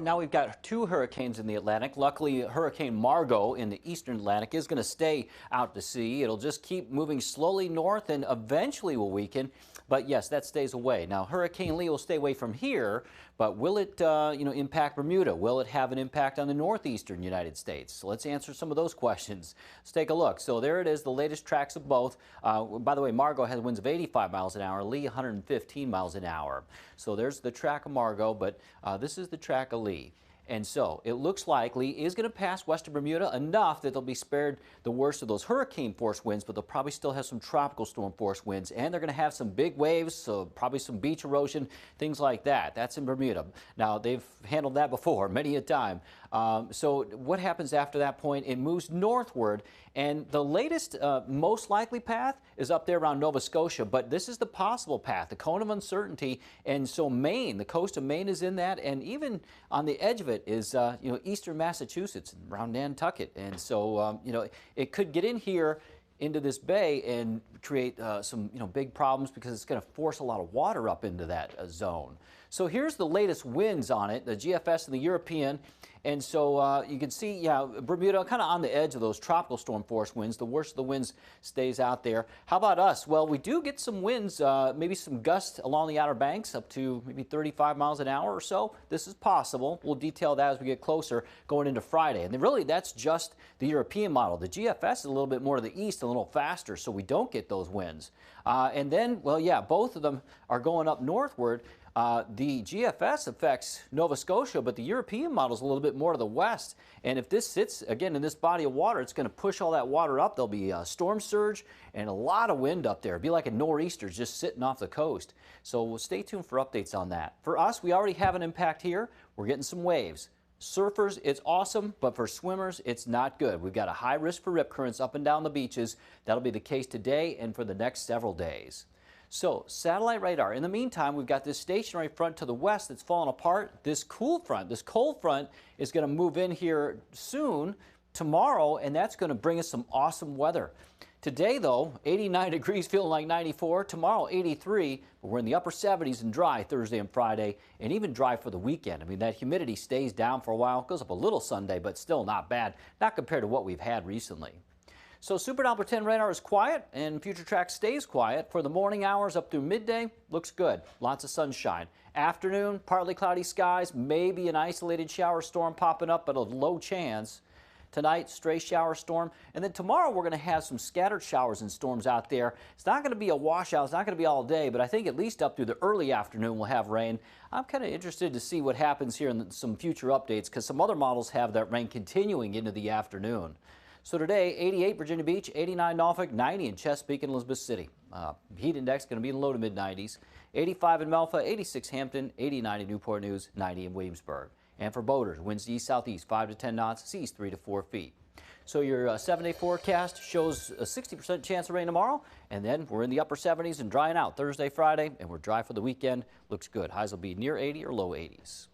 now we've got two hurricanes in the Atlantic. Luckily, Hurricane Margot in the eastern Atlantic is going to stay out to sea. It'll just keep moving slowly north and eventually will weaken. But yes, that stays away. Now, Hurricane Lee will stay away from here, but will it, impact Bermuda? Will it have an impact on the northeastern United States? So let's answer some of those questions. Let's take a look. So there it is, the latest tracks of both. By the way, Margot has winds of 85 miles an hour, Lee 115 miles an hour. So there's the track of Margot, but this is the track of Lee. And so it looks like Lee is going to pass western Bermuda enough that they'll be spared the worst of those hurricane force winds, but they'll probably still have some tropical storm force winds, and they're going to have some big waves, so probably some beach erosion, things like that. That's in Bermuda. Now, they've handled that before many a time. So what happens after that point? It moves northward, and the latest most likely path is up there around Nova Scotia, but this is the possible path, the cone of uncertainty. And so Maine, the coast of Maine is in that, and even on the edge of it is eastern Massachusetts around Nantucket. And so it could get in here into this bay and create some big problems because it's going to force a lot of water up into that zone. So here's the latest winds on it, the GFS and the European. And so you can see, Bermuda kind of on the edge of those tropical storm force winds. The worst of the winds stays out there. How about us? Well, we do get some winds, maybe some gusts along the Outer Banks up to maybe 35 miles an hour or so. This is possible. We'll detail that as we get closer going into Friday. And really, that's just the European model. The GFS is a little bit more to the east, a little faster, so we don't get those winds. And then, well, yeah, both of them are going up northward. The GFS affects Nova Scotia, but the European model is a little bit more to the west. And if this sits, again, in this body of water, it's going to push all that water up. There'll be a storm surge and a lot of wind up there. It'll be like a nor'easter just sitting off the coast. So we'll stay tuned for updates on that. For us, we already have an impact here. We're getting some waves. Surfers, it's awesome, but for swimmers, it's not good. We've got a high risk for rip currents up and down the beaches. That'll be the case today and for the next several days. So, satellite radar. In the meantime, we've got this stationary front to the west that's falling apart. This cold front is going to move in here soon, tomorrow, and that's going to bring us some awesome weather. Today, though, 89 degrees, feeling like 94. Tomorrow, 83, but we're in the upper 70s and dry Thursday and Friday, and even dry for the weekend. I mean, that humidity stays down for a while. It goes up a little Sunday, but still not bad, not compared to what we've had recently. So Super Doppler 10 radar is quiet, and future track stays quiet. For the morning hours up through midday, looks good. Lots of sunshine. Afternoon, partly cloudy skies, maybe an isolated shower storm popping up, but a low chance. Tonight, stray shower storm. And then tomorrow, we're going to have some scattered showers and storms out there. It's not going to be a washout. It's not going to be all day, but I think at least up through the early afternoon, we'll have rain. I'm kind of interested to see what happens here in some future updates because some other models have that rain continuing into the afternoon. So today, 88 Virginia Beach, 89 Norfolk, 90 in Chesapeake and Elizabeth City. Heat index going to be in the low to mid 90s. 85 in Melfa, 86 Hampton, 89 in Newport News, 90 in Williamsburg. And for boaters, winds east-southeast 5 to 10 knots, seas 3 to 4 feet. So your 7-day forecast shows a 60% chance of rain tomorrow, and then we're in the upper 70s and drying out Thursday, Friday, and we're dry for the weekend. Looks good. Highs will be near 80 or low 80s.